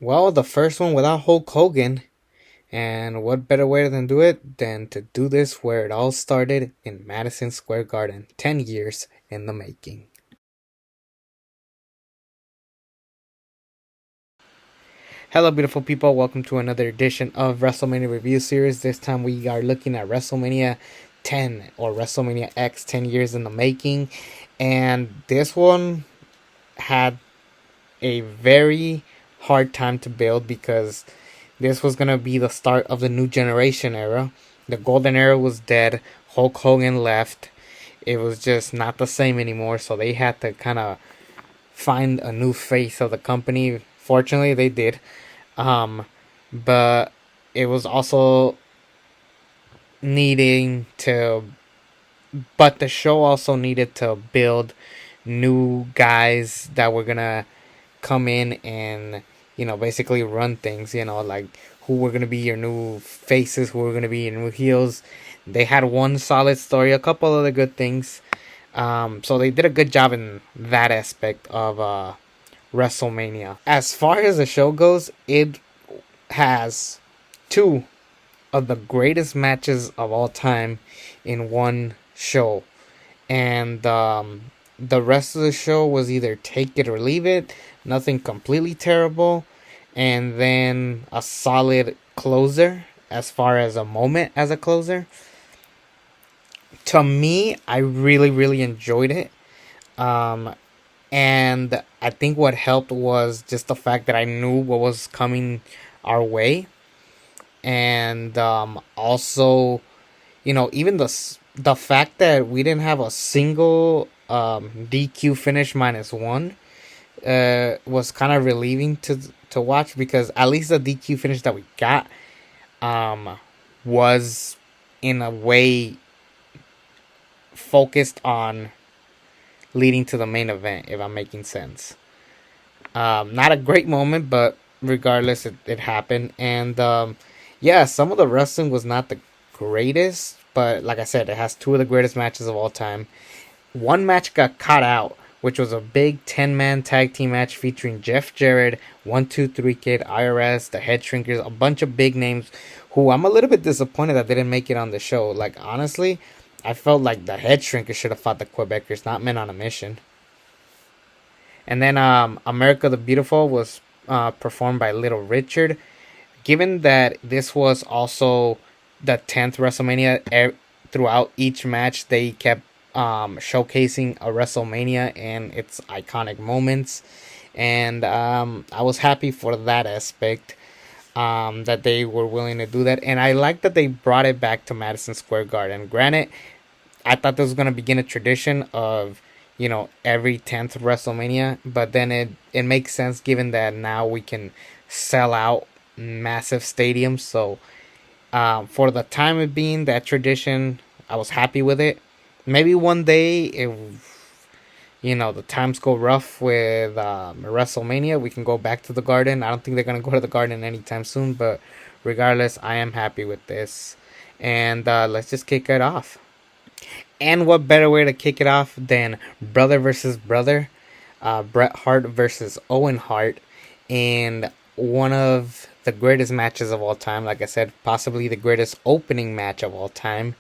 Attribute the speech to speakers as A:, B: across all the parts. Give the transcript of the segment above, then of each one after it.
A: Well, the first one without Hulk Hogan. And what better way than do it than to do this where it all started in Madison Square Garden, 10 years in the making. Hello, beautiful people. Welcome to another edition of WrestleMania Review Series. This time we are looking at WrestleMania 10 or WrestleMania X, 10 years in the making. And this one had a very hard time to build because this was going to be the start of the new generation era. The golden era was dead. Hulk Hogan left. It was just not the same anymore, so they had to kind of find a new face of the company. Fortunately, they did. Um, but it was also needing to, but the show also needed to build new guys that were gonna come in and basically run things. Like who were gonna be your new faces, who were gonna be your new heels. They had one solid story, a couple other good things. So they did a good job in that aspect of WrestleMania. As far as the show goes, it has two of the greatest matches of all time in one show. And the rest of the show was either take it or leave it, nothing completely terrible, and then a solid closer as far as a moment as a closer. To me, I really, really enjoyed it. Um, and I think what helped was just the fact that I knew what was coming our way. And also, even the fact that we didn't have a single DQ finish -1 was kind of relieving to watch, because at least the DQ finish that we got was in a way focused on leading to the main event, if I'm making sense. Not a great moment, but regardless, it happened. And yeah, some of the wrestling was not the greatest, but like I said, it has two of the greatest matches of all time. One match got cut out, which was a big 10-man tag team match featuring Jeff Jarrett, 123 Kid, IRS, the Head Shrinkers, a bunch of big names who I'm a little bit disappointed that they didn't make it on the show. Like, honestly, I felt like the Head Shrinkers should have fought the Quebecers, not Men on a Mission. And then America the Beautiful was performed by Little Richard. Given that this was also the 10th WrestleMania, throughout each match they kept showcasing a WrestleMania and its iconic moments. And I was happy for that aspect, that they were willing to do that. And I like that they brought it back to Madison Square Garden. Granted, I thought this was going to begin a tradition of, every 10th WrestleMania, but then it makes sense given that now we can sell out massive stadiums. So for the time of being, that tradition, I was happy with it. Maybe one day, if the times go rough with WrestleMania, we can go back to the Garden. I don't think they're gonna go to the Garden anytime soon, but regardless, I am happy with this. And let's just kick it off. And what better way to kick it off than brother versus brother, Bret Hart versus Owen Hart, and one of the greatest matches of all time. Like I said, possibly the greatest opening match of all time.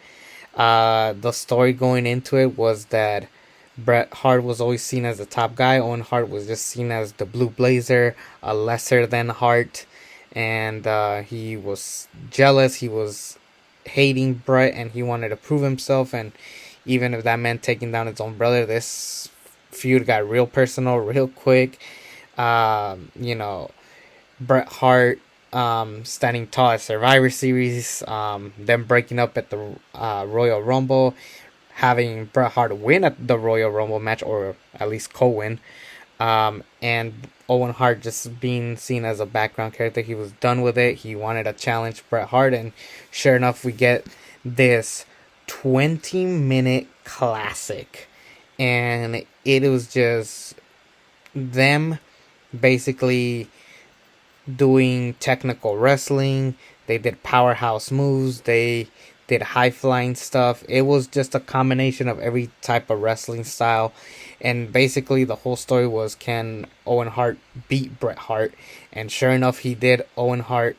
A: The story going into it was that Bret Hart was always seen as the top guy. Owen Hart was just seen as the Blue Blazer, a lesser than Hart, and he was jealous. He was hating Bret, and he wanted to prove himself. And even if that meant taking down his own brother, this feud got real personal, real quick. Bret Hart standing tall at Survivor Series, them breaking up at the Royal Rumble, having Bret Hart win at the Royal Rumble match, or at least co-win, and Owen Hart just being seen as a background character. He was done with it. He wanted to challenge Bret Hart, and sure enough, we get this 20-minute classic, and it was just them basically doing technical wrestling. They did powerhouse moves. They did high flying stuff. It was just a combination of every type of wrestling style. and basically the whole story was, can Owen Hart beat Bret Hart? And sure enough, he did. Owen Hart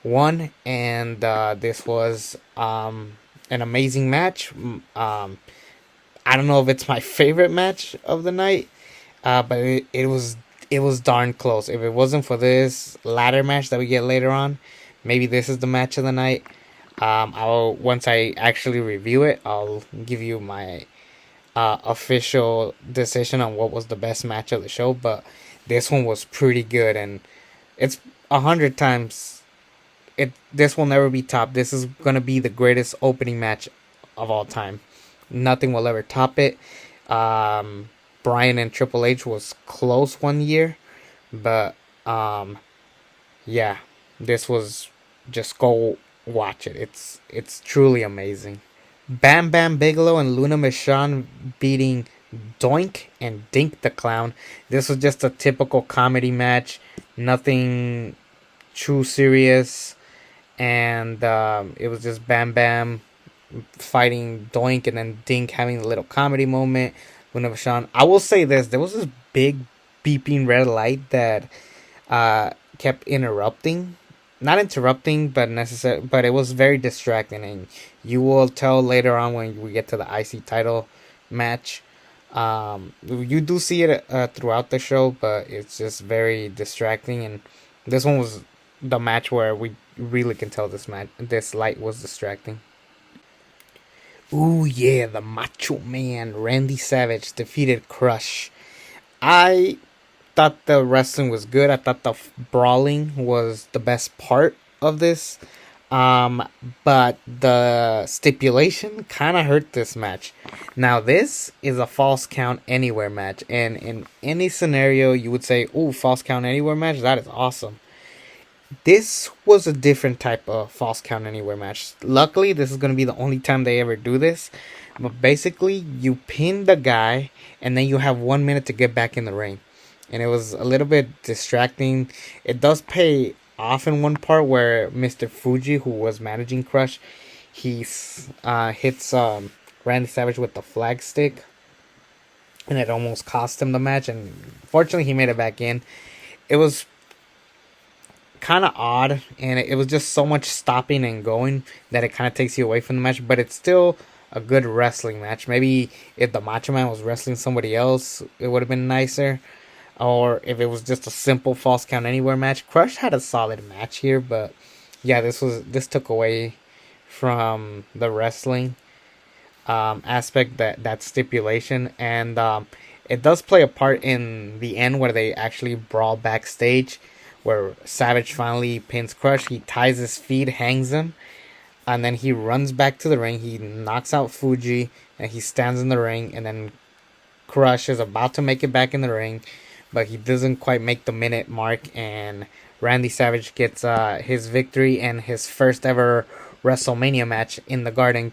A: won, and this was an amazing match. I don't know if it's my favorite match of the night, but it was darn close. If it wasn't for this ladder match that we get later on, maybe this is the match of the night. I'll once I actually review it, I'll give you my official decision on what was the best match of the show. But this one was pretty good, and it's 100 times. This will never be topped. This is gonna be the greatest opening match of all time. Nothing will ever top it. Bryan and Triple H was close one year, but yeah, this was, just go watch it. It's truly amazing. Bam Bam Bigelow and Luna Michon beating Doink and Dink the Clown. This was just a typical comedy match, nothing too serious, and it was just Bam Bam fighting Doink and then Dink having a little comedy moment. Luna Michon. I will say this: there was this big beeping red light that kept interrupting. Not interrupting, but necessary. But it was very distracting, and you will tell later on when we get to the IC title match. You do see it throughout the show, but it's just very distracting. And this one was the match where we really can tell this light was distracting. Ooh yeah, the Macho Man Randy Savage defeated Crush. I thought the wrestling was good. I thought the brawling was the best part of this. But the stipulation kind of hurt this match. Now, this is a false count anywhere match. And in any scenario, you would say, "Ooh, false count anywhere match? That is awesome." This was a different type of false count anywhere match. Luckily, this is going to be the only time they ever do this. But basically, you pin the guy, and then you have 1 minute to get back in the ring. And it was a little bit distracting. It does pay off in one part where Mr. Fuji, who was managing Crush, he hits Randy Savage with the flag stick, and it almost cost him the match. And fortunately, he made it back in. It was kind of odd, and it was just so much stopping and going that it kind of takes you away from the match. But it's still a good wrestling match. Maybe if the Macho Man was wrestling somebody else, it would have been nicer. Or if it was just a simple false count anywhere match. Crush had a solid match here, but yeah, this took away from the wrestling aspect, that stipulation, and it does play a part in the end where they actually brawl backstage, where Savage finally pins Crush. He ties his feet, hangs him, and then he runs back to the ring. He knocks out Fuji, and he stands in the ring, and then Crush is about to make it back in the ring, but he doesn't quite make the minute mark, and Randy Savage gets his victory and his first ever WrestleMania match in the Garden,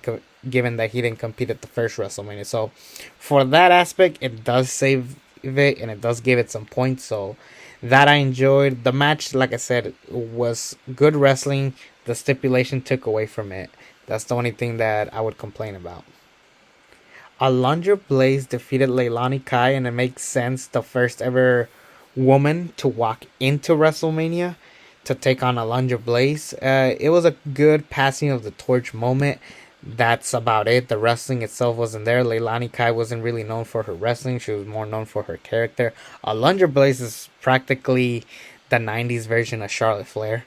A: given that he didn't compete at the first WrestleMania. So for that aspect, it does save it, and it does give it some points. So that I enjoyed. The match, like I said, was good wrestling. The stipulation took away from it. That's the only thing that I would complain about. Alundra Blaze defeated Leilani Kai, and it makes sense. The first ever woman to walk into WrestleMania to take on Alundra Blaze. It was a good passing of the torch moment. That's about it. The wrestling itself wasn't there. Leilani Kai wasn't really known for her wrestling. She was more known for her character. Alundra Blaze is practically the 90s version of Charlotte Flair.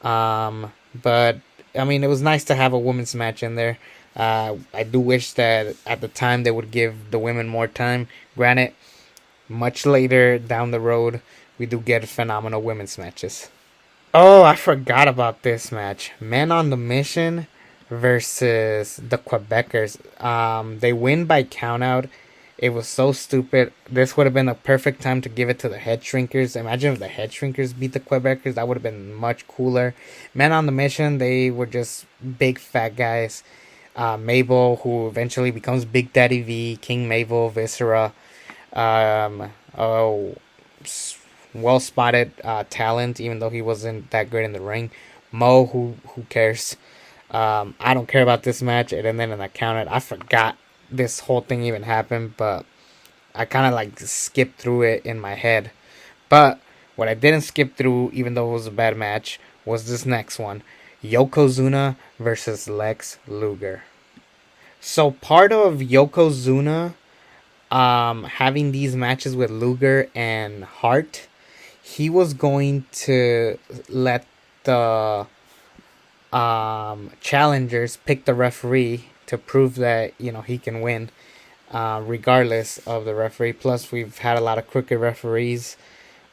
A: But, I mean, it was nice to have a women's match in there. I do wish that at the time they would give the women more time. Granted, much later down the road, we do get phenomenal women's matches. Oh, I forgot about this match. Men on the Mission versus the Quebecers. They win by countout. It was so stupid. This would have been a perfect time to give it to the Head Shrinkers. Imagine if the Head Shrinkers beat the Quebecers. That would have been much cooler. Men on the Mission, they were just big fat guys. Mabel, who eventually becomes Big Daddy V, King Mabel, Viscera. Well spotted talent, even though he wasn't that great in the ring. Mo, who cares? I don't care about this match. It ended in a countout. I forgot this whole thing even happened, but I kind of like skipped through it in my head. But what I didn't skip through, even though it was a bad match, was this next one: Yokozuna versus Lex Luger. So part of Yokozuna having these matches with Luger and Hart, he was going to let the challengers pick the referee to prove that he can win, regardless of the referee. Plus, we've had a lot of crooked referees.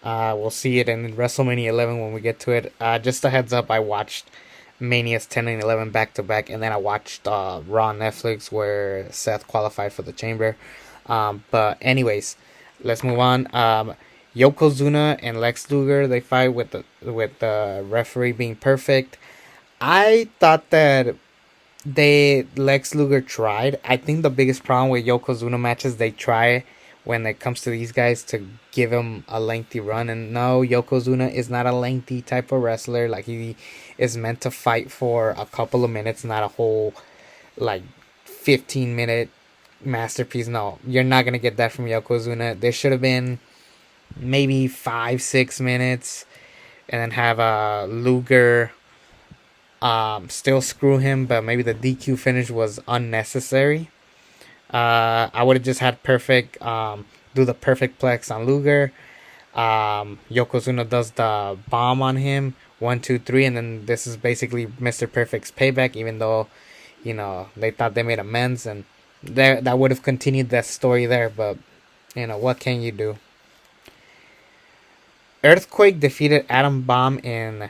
A: We'll see it in WrestleMania 11 when we get to it. Just a heads up, I watched Mania's 10 and 11 back to back, and then I watched Raw on Netflix where Seth qualified for the Chamber. But anyways, let's move on. Yokozuna and Lex Luger, they fight with the referee being perfect. I thought that Lex Luger tried. I think the biggest problem with Yokozuna matches, they try when it comes to these guys to give him a lengthy run, and no, Yokozuna is not a lengthy type of wrestler. Like, he is meant to fight for a couple of minutes, not a whole like 15-minute masterpiece. No, you're not gonna get that from Yokozuna. There should have been maybe 5-6 minutes, and then have Luger still screw him, but maybe the DQ finish was unnecessary. I would have just had perfect do the perfect plex on Luger. Yokozuna does the bomb on him, 1, 2, 3, and then this is basically Mr. Perfect's payback. Even though they thought they made amends, and that would have continued that story there. But what can you do? Earthquake defeated Atom Bomb in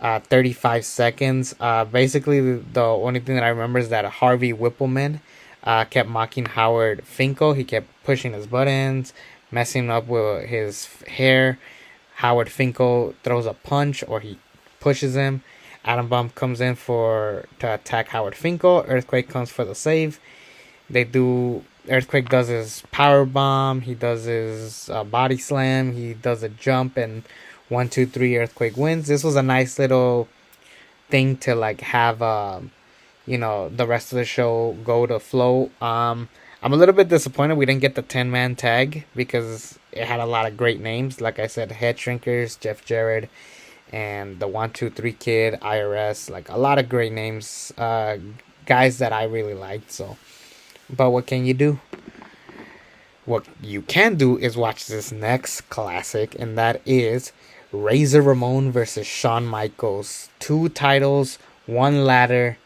A: 35 seconds. Basically, the only thing that I remember is that Harvey Whippleman kept mocking Howard Finkel. He kept pushing his buttons, messing up with his hair. Howard Finkel throws a punch, or he pushes him. Atom Bomb comes in to attack Howard Finkel. Earthquake comes for the save. Earthquake does his power bomb. He does his body slam. He does a jump, and 1, 2, 3, Earthquake wins. This was a nice little thing to like have the rest of the show go to flow. I'm a little bit disappointed we didn't get the 10-man tag, because it had a lot of great names. Like I said, Head Shrinkers, Jeff Jarrett, and the 1, 2, 3 Kid, IRS. Like, a lot of great names, guys that I really liked. So, but what can you do? What you can do is watch this next classic, and that is Razor Ramon versus Shawn Michaels. 2 titles, 1 ladder,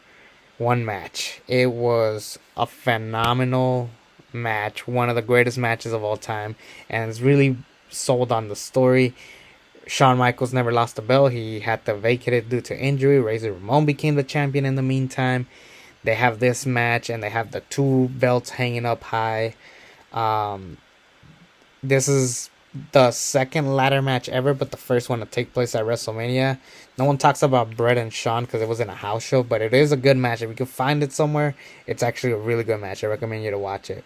A: 1 match. It was a phenomenal match, one of the greatest matches of all time, and it's really sold on the story. Shawn Michaels never lost the belt. He had to vacate it due to injury. Razor Ramon became the champion in the meantime. They have this match, and they have the 2 belts hanging up high. This is the second ladder match ever, but the first one to take place at WrestleMania. No one talks about Bret and Shawn because it was in a house show, but it is a good match. If you can find it somewhere, it's actually a really good match. I recommend you to watch it.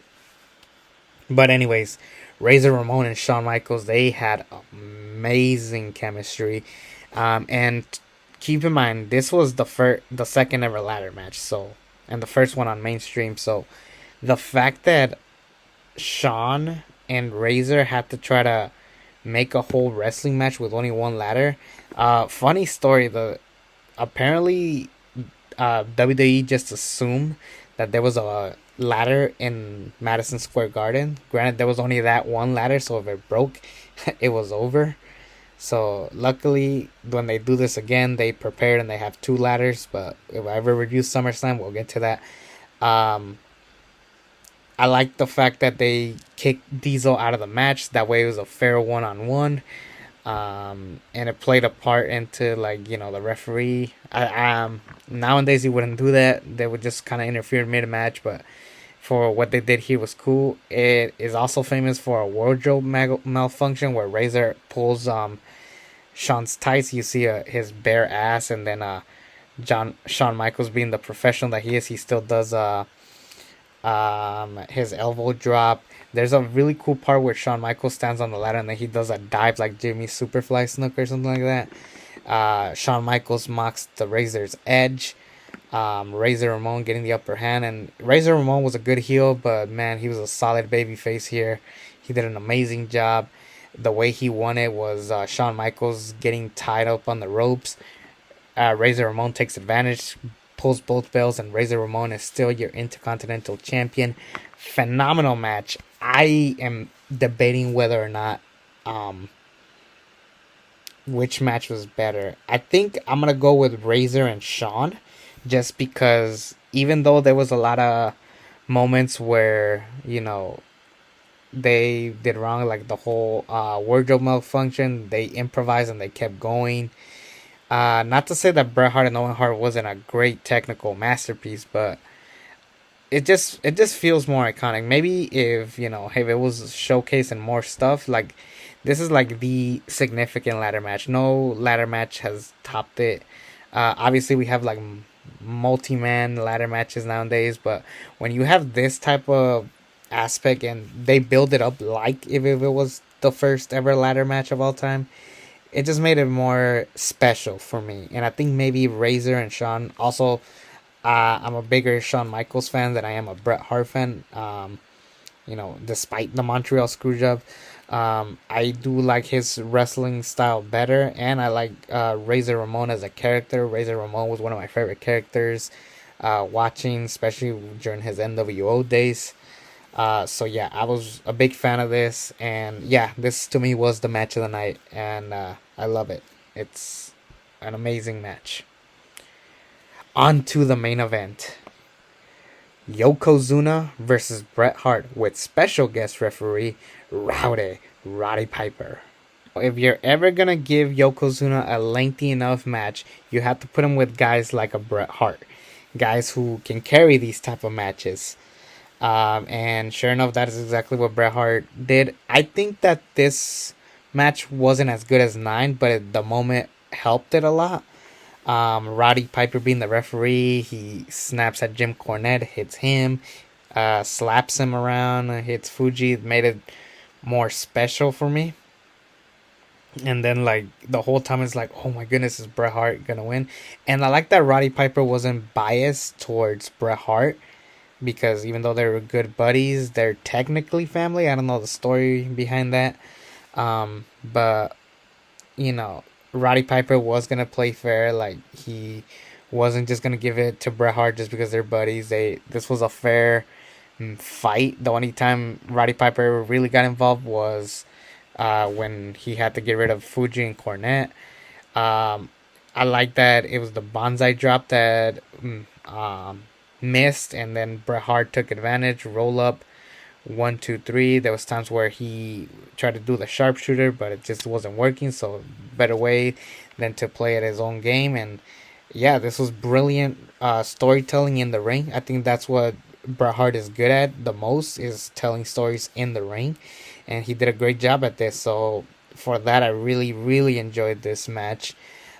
A: But anyways, Razor Ramon and Shawn Michaels, they had amazing chemistry. And keep in mind, this was the second ever ladder match, and the first one on mainstream. So the fact that Shawn and Razor had to try to make a whole wrestling match with only 1 ladder. Funny story, apparently WWE just assumed that there was a ladder in Madison Square Garden. Granted, there was only that 1 ladder, so if it broke, it was over. So luckily, when they do this again, they prepared and they have 2 ladders. But if I ever review SummerSlam, we'll get to that. I like the fact that they kicked Diesel out of the match. That way it was a fair 1-on-1. And it played a part into, the referee. Nowadays, he wouldn't do that. They would just kind of interfere mid-match. But for what they did here was cool. It is also famous for a wardrobe malfunction where Razor pulls Shawn's tights. You see his bare ass. And then Shawn Michaels, being the professional that he is, he still does his elbow drop. There's a really cool part where Shawn Michaels stands on the ladder and then he does a dive like Jimmy Superfly Snuka or something like that. Shawn Michaels mocks the Razor's edge. Razor Ramon getting the upper hand, and Razor Ramon was a good heel, but man, he was a solid baby face here. He did an amazing job. The way he won it was Shawn Michaels getting tied up on the ropes. Razor Ramon takes advantage, pulls both belts, and Razor Ramon is still your Intercontinental Champion. Phenomenal match. I am debating whether or not um, which match was better. I think I'm gonna go with Razor and Shawn, just because even though there was a lot of moments where they did wrong, like the whole wardrobe malfunction, they improvised and they kept going. Not to say that Bret Hart and Owen Hart wasn't a great technical masterpiece, but it just feels more iconic. Maybe if it was showcasing more stuff, like this is like the significant ladder match. No ladder match has topped it. Obviously, we have like multi-man ladder matches nowadays, but when you have this type of aspect and they build it up like if it was the first ever ladder match of all time, it just made it more special for me. And I think maybe Razor and Shawn also. I'm a bigger Shawn Michaels fan than I am a Bret Hart fan. Despite the Montreal Screwjob, I do like his wrestling style better, and I like Razor Ramon as a character. Razor Ramon was one of my favorite characters watching, especially during his NWO days. So yeah, I was a big fan of this, and yeah, this to me was the match of the night, and I love it. It's an amazing match. On to the main event. Yokozuna versus Bret Hart with special guest referee Roddy Piper. If you're ever gonna give Yokozuna a lengthy enough match, you have to put him with guys like a Bret Hart, guys who can carry these type of matches. And sure enough, that is exactly what Bret Hart did. I think that this match wasn't as good as 9, but at the moment helped it a lot. Roddy Piper being the referee, he snaps at Jim Cornette, hits him, slaps him around, hits Fuji. It made it more special for me. And then like the whole time it's like, oh my goodness, is Bret Hart gonna win? And I like that Roddy Piper wasn't biased towards Bret Hart, because even though they were good buddies, they're technically family. I don't know the story behind that, but you know, Roddy Piper was gonna play fair. Like he wasn't just gonna give it to Bret Hart just because they're buddies. This was a fair fight. The only time Roddy Piper really got involved was when he had to get rid of Fuji and Cornette. I like that it was the bonsai drop that missed, and then Bret Hart took advantage. Roll up, 1, 2, 3. There was times where he tried to do the sharpshooter, but it just wasn't working. So better way than to play at his own game. And yeah, this was brilliant storytelling in the ring. I think that's what Bret Hart is good at the most, is telling stories in the ring, and he did a great job at this. So for that, I really really enjoyed this match,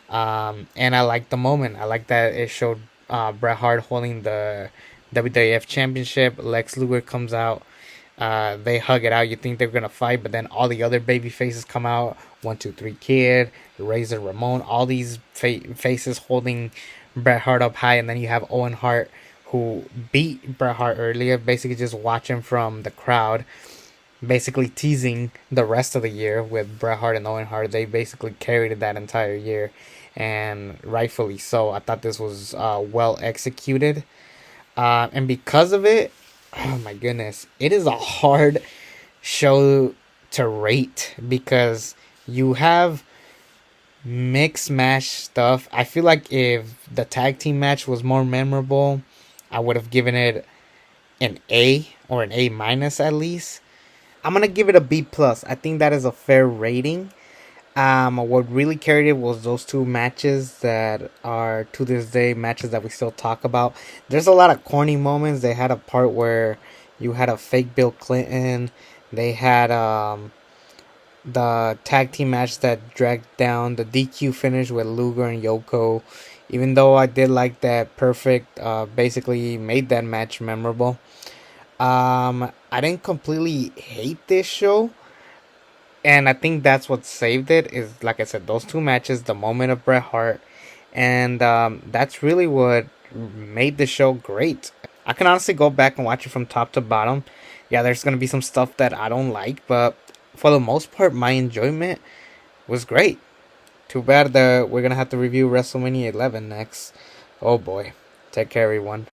A: and I like the moment. I like that it showed Bret Hart holding the WWF Championship. Lex Luger comes out. They hug it out. You think they're gonna fight, but then all the other baby faces come out. 1, 2, 3 Kid, Razor Ramon, all these faces holding Bret Hart up high, and then you have Owen Hart, who beat Bret Hart earlier. Basically, just watching from the crowd, basically teasing the rest of the year with Bret Hart and Owen Hart. They basically carried it that entire year, and rightfully so. I thought this was well executed, and because of it, oh my goodness, it is a hard show to rate because you have mixed match stuff. I feel like if the tag team match was more memorable, I would have given it an A or an A minus at least. I'm gonna give it a B plus. I think that is a fair rating. What really carried it was those two matches that are to this day matches that we still talk about. There's a lot of corny moments. They had a part where you had a fake Bill Clinton. They had the tag team match that dragged down the DQ finish with Luger and Yoko. Even though I did like that Perfect basically made that match memorable. I didn't completely hate this show. And I think that's what saved it, is, like I said, those two matches, the moment of Bret Hart. And that's really what made the show great. I can honestly go back and watch it from top to bottom. yeah, there's gonna be some stuff that I don't like, but for the most part, my enjoyment was great. Too bad that we're gonna have to review WrestleMania 11 next. Oh boy. Take care, everyone.